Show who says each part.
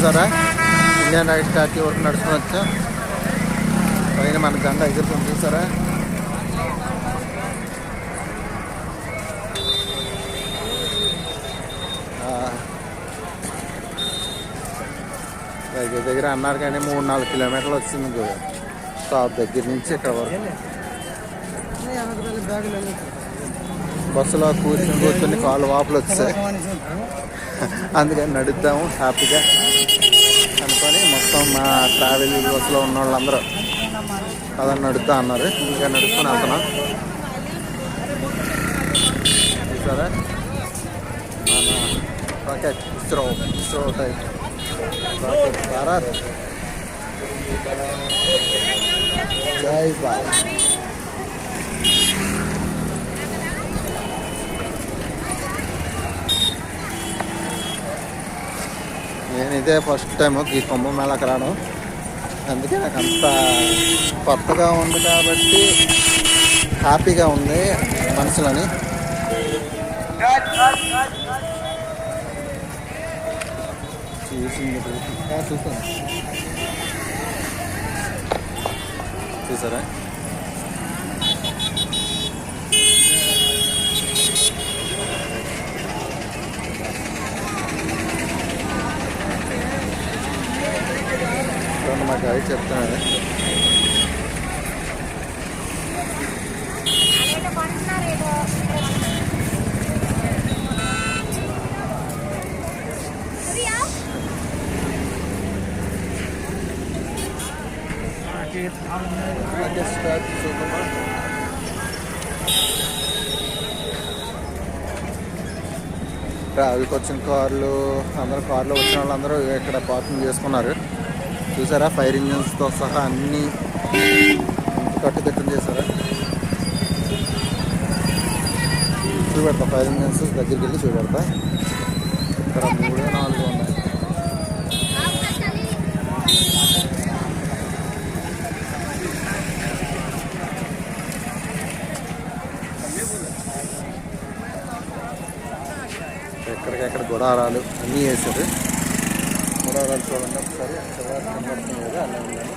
Speaker 1: చూసారా Indian right statue వరకు నడుచుకుని వచ్చాం. పైన మన జెండా ఎగురుతుంది చూసారా. దగ్గర దగ్గర అన్నారు కానీ 3-4 కిలోమీటర్లు వచ్చింది స్టాప్ దగ్గర నుంచి ఇక్కడ వరకు. బస్సులో కూర్చొని కాళ్ళు వాపులు వచ్చాయి. అందుకని నడుద్దాము హ్యాపీగా అనుకొని మొత్తం మా ట్రావెల్ బస్సులో ఉన్న వాళ్ళందరూ అదని నడుద్దా అన్నారు. ఇంకా నడుచుకొని వెళ్తున్నాం చూసారా. మన rocket ISRO type rocket Bharat జై భారత్. నేను ఇదే ఫస్ట్ టైం ఈ కుంభమేళాకి రావడం. అందుకే నాకు అంత కొత్తగా ఉంది కాబట్టి హ్యాపీగా ఉంది మనసులని. చూసాను చూసారా. మా గైడ్ చెప్తున్నాడు ట్రావెల్కి వచ్చిన కార్లు అందరూ కార్లో వచ్చిన వాళ్ళందరూ ఇక్కడ పార్కింగ్ చేసుకున్నారు చూసారా. ఫైర్ ఇంజిన్స్తో సహా అన్నీ కట్టుదిట్టం చేశారా. చూపెడతా ఫైర్ ఇంజిన్స్ దగ్గరికి వెళ్ళి చూపెడతా. ఇక్కడ 3-4 ఉన్నాయి. ఎక్కడికెక్కడ గుడారాలు అన్నీ వేసారు. గుడారాలు చూడండి ఒకసారి కనబడుతుంది కదా అలా ఉందని.